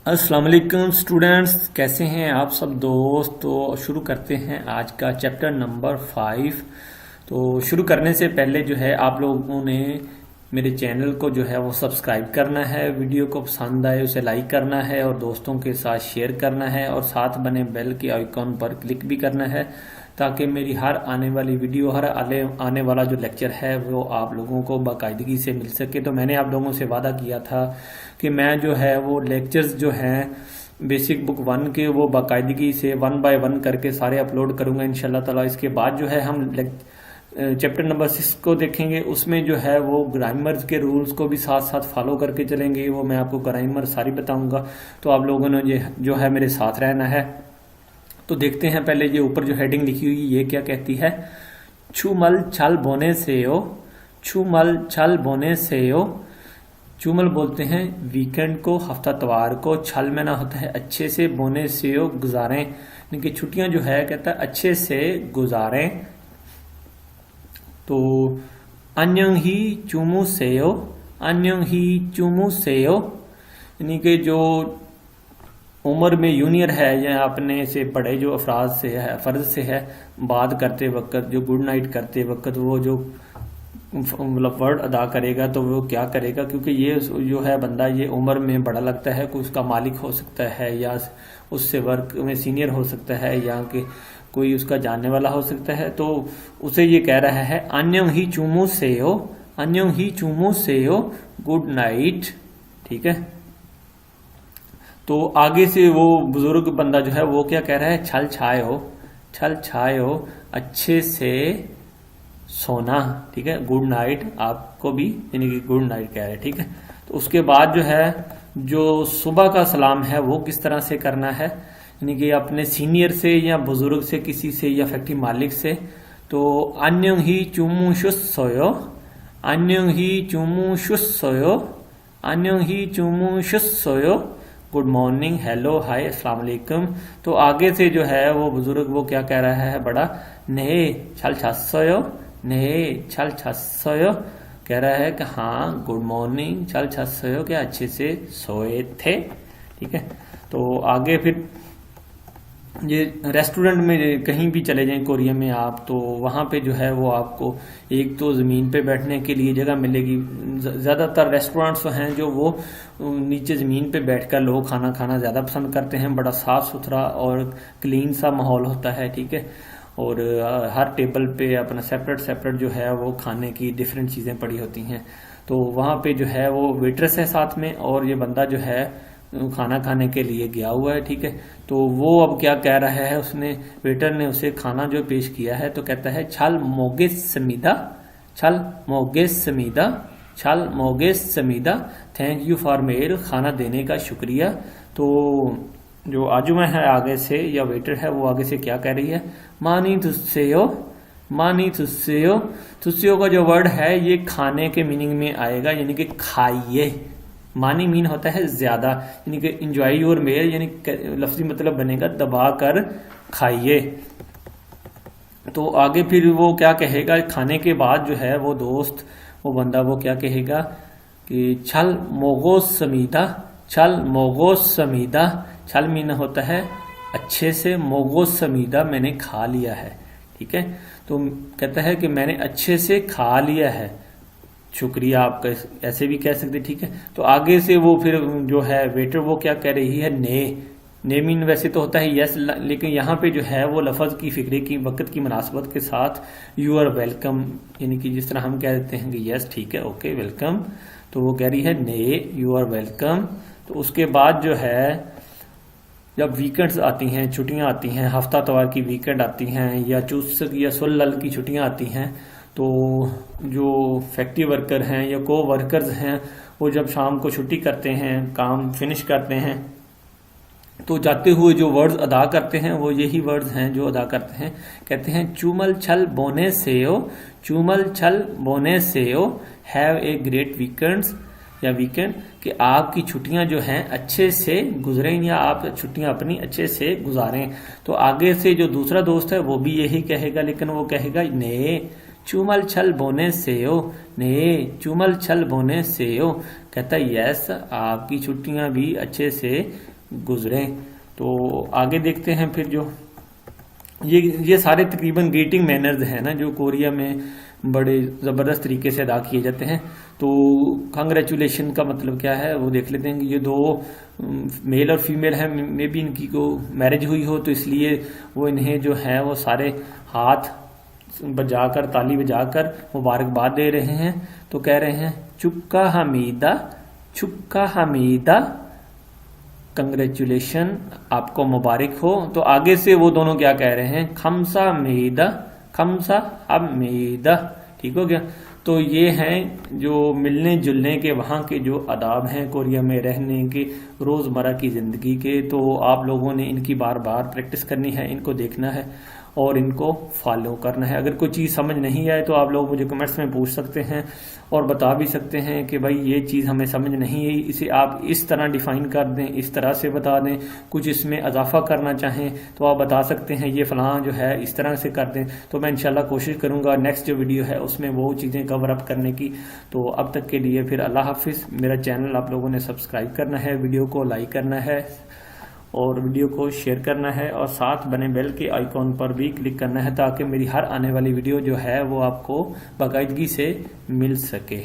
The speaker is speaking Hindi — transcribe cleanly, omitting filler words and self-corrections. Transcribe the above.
अस्सलाम वालेकुम स्टूडेंट्स, कैसे हैं आप सब दोस्त। तो शुरू करते हैं आज का चैप्टर नंबर 5। तो शुरू करने से पहले जो है आप लोगों ने मेरे चैनल को जो है वो सब्सक्राइब करना है, वीडियो को पसंद आए उसे लाइक करना है और दोस्तों के साथ शेयर करना है और साथ बने बेल के आइकॉन पर क्लिक भी करना है ताकि मेरी हर आने वाली वीडियो, हर आने वाला जो लेक्चर है वो आप लोगों को बाकायदगी से मिल सके। तो मैंने आप लोगों से वादा किया था कि मैं जो है वो लेक्चर्स जो हैं बेसिक बुक 1 के वो बाकायदगी से 1 बाय 1 करके सारे अपलोड करूंगा इंशाल्लाह ताला। इसके बाद जो है हम चैप्टर नंबर 6 को देखेंगे। उसमें जो है वो ग्रामर के रूल्स को भी साथ साथ फॉलो करके चलेंगे। वो मैं आपको ग्रामर सारी बताऊंगा, तो आप लोगों ने ये जो है मेरे साथ रहना है। तो देखते हैं पहले ये ऊपर जो हेडिंग लिखी हुई ये क्या कहती है। छुमल छल बोने से हो, छुमल छल बोने से हो। चुमल बोलते हैं वीकेंड को, हफ्ता तवार को। छल में ना होता है अच्छे से, बोने से हो गुजारें, इनकी छुट्टियां जो है कहता है अच्छे से गुजारें। तो अन्यंग ही चुमू से हो, अन्यंग ही चुमू से हो, यानी कि जो उम्र में जूनियर है या अपने से बड़े जो अफराद से है, फर्ज से है, बात करते वक्त, जो गुड नाइट करते वक्त वो जो मतलब वर्ड अदा करेगा तो वो क्या करेगा, क्योंकि ये जो है बंदा ये उम्र में बड़ा लगता है, कोई उसका मालिक हो सकता है या उससे वर्क में सीनियर हो सकता है या कि कोई उसका जानने वाला हो सकता है। तो उसे ये कह रहा है अन्यों ही चुमू से हो, अन्यों ही चुमू से हो गुड नाइट। ठीक है, तो आगे से वो बुजुर्ग बंदा जो है वो क्या कह रहा है, छल छाए हो, छल छाए हो अच्छे से सोना। ठीक है, गुड नाइट आपको भी, यानी कि गुड नाइट कह रहे हैं। ठीक है, तो उसके बाद जो है जो सुबह का सलाम है वो किस तरह से करना है, यानी कि अपने सीनियर से या बुजुर्ग से, किसी से या फैक्ट्री मालिक से। तो अन्यों ही चुमू शुस सोयो, अन्यों ही चुमू शुस सोयो, अन्यों ही चुमू शुस सोयो, गुड मॉर्निंग, हेलो, हाय, अस्सलाम वालेकुम। तो आगे से जो है वो बुजुर्ग वो क्या कह रहा है, बड़ा ने छल छसयो, ने छल छसयो, कह रहा है कि हाँ गुड मॉर्निंग, छल छसयो, क्या अच्छे से सोए थे। ठीक है, तो आगे फिर ये रेस्टोरेंट में कहीं भी चले जाएं कोरिया में आप, तो वहां पे जो है वो आपको एक तो जमीन पे बैठने के लिए जगह मिलेगी। ज्यादातर रेस्टोरेंट्स हैं जो वो नीचे जमीन पे बैठकर लोग खाना खाना ज्यादा पसंद करते हैं। बड़ा साफ सुथरा और क्लीन सा माहौल होता है। ठीक है, और हर टेबल पे अपना सेपरेट सेपरेट जो है वो खाने की डिफरेंट चीजें पड़ी होती हैं। तो वहां पे जो है वो वेट्रेस है साथ में, और ये बंदा जो है खाना खाने के लिए गया हुआ है। ठीक है, तो वो अब क्या कह रहा है, उसने वेटर ने उसे खाना जो पेश किया है तो कहता है छल मोगे समीदा, छल मोगे समीदा, छल मोगे Samida, thank you for male, खाना देने का शुक्रिया। तो जो आजुमा है आगे से या वेटर है वो आगे से क्या कह रही है, मानी तुझसे हो, मानी तुझसे हो। तुझसे का जो वर्ड है ये खाने के मीनिंग में आएगा, यानी कि खाइए। मानी मीन होता है ज्यादा, यानी कि इंजॉय योर मेल, यानी लफ्जी मतलब बनेगा दबा कर खाइए। तो आगे फिर वो क्या कहेगा, खाने के बाद जो है वो दोस्त, वो बंदा वो क्या कहेगा कि छल मोगो समीदा, छल मोगो समीदा। छल मीन होता है अच्छे से, मोगो समीदा मैंने खा लिया है। ठीक है, तो कहता है कि मैंने अच्छे से खा लिया है, शुक्रिया आपका, ऐसे भी कह सकते। ठीक है, तो आगे से वो फिर जो है वेटर वो क्या कह रही है, ने मीन वैसे तो होता है यस, लेकिन यहाँ पे जो है वो लफज की फिक्रे की वक्त की मुनासबत के साथ यू आर वेलकम, यानी कि जिस तरह हम कह देते हैं कि यस ठीक है ओके वेलकम, तो वो कह रही है ने यू आर वेलकम। तो उसके बाद जो है जब वीकेंड्स आती हैं, छुट्टियां आती हैं, हफ्ता तवार की वीकेंड आती हैं या चूसक या सुल्लल की छुट्टियां आती हैं, तो जो फैक्ट्री वर्कर हैं या को वर्कर्स हैं वो जब शाम को छुट्टी करते हैं, काम फिनिश करते हैं, तो जाते हुए जो वर्ड्स अदा करते हैं वो यही वर्ड्स हैं जो अदा करते हैं। कहते हैं चूमल छल बोने से हो, चूमल छल बोने से हो, हैव ए ग्रेट वीकेंड्स या वीकेंड, कि आपकी छुट्टियां जो हैं अच्छे से गुजरें या आप छुट्टियां अपनी अच्छे से गुजारें। तो आगे से जो दूसरा दोस्त है वो भी यही कहेगा, लेकिन वो कहेगा ने चुमल छल बोने सेयो, ने चुमल छल बोने सेयो, कहता है यस आपकी छुट्टियां भी अच्छे से गुजरे। तो आगे देखते हैं फिर जो ये सारे तकरीबन ग्रीटिंग मैनर्स हैं ना जो कोरिया में बड़े ज़बरदस्त तरीके से अदा किए जाते हैं। तो कंग्रेचुलेशन का मतलब क्या है वो देख लेते हैं कि ये दो मेल और फीमेल है, मे भी इनकी को मैरिज हुई हो, तो इसलिए वो इन्हें जो है वो सारे हाथ बजाकर ताली बजाकर मुबारकबाद दे रहे हैं। तो कह रहे हैं चुक्का हमीदा कंग्रेचुलेशन आपको मुबारक हो। तो आगे से वो दोनों क्या कह रहे हैं, खमसा हमीदा, ठीक हो गया। तो ये हैं जो मिलने जुलने के वहाँ के जो आदाब हैं कोरिया में रहने के रोज़मर्रा की ज़िंदगी के। तो आप लोगों ने इनकी बार बार प्रैक्टिस करनी है, इनको देखना है और इनको फॉलो करना है। अगर कोई चीज़ समझ नहीं आए तो आप लोग मुझे कमेंट्स में पूछ सकते हैं और बता भी सकते हैं कि भाई ये चीज़ हमें समझ नहीं आई, इसे आप इस तरह डिफाइन कर दें, इस तरह से बता दें। कुछ इसमें इजाफा करना चाहें तो आप बता सकते हैं, ये फलां जो है इस तरह से कर दें। तो मैं इंशाल्लाह कोशिश करूँगा नेक्स्ट जो वीडियो है उसमें वो चीज़ें कवर अप करने की। तो अब तक के लिए फिर अल्लाह हाफिज़। मेरा चैनल आप लोगों ने सब्सक्राइब करना है, वीडियो को लाइक करना है और वीडियो को शेयर करना है और साथ बने बेल के आइकॉन पर भी क्लिक करना है ताकि मेरी हर आने वाली वीडियो जो है वो आपको बाकायदगी से मिल सके।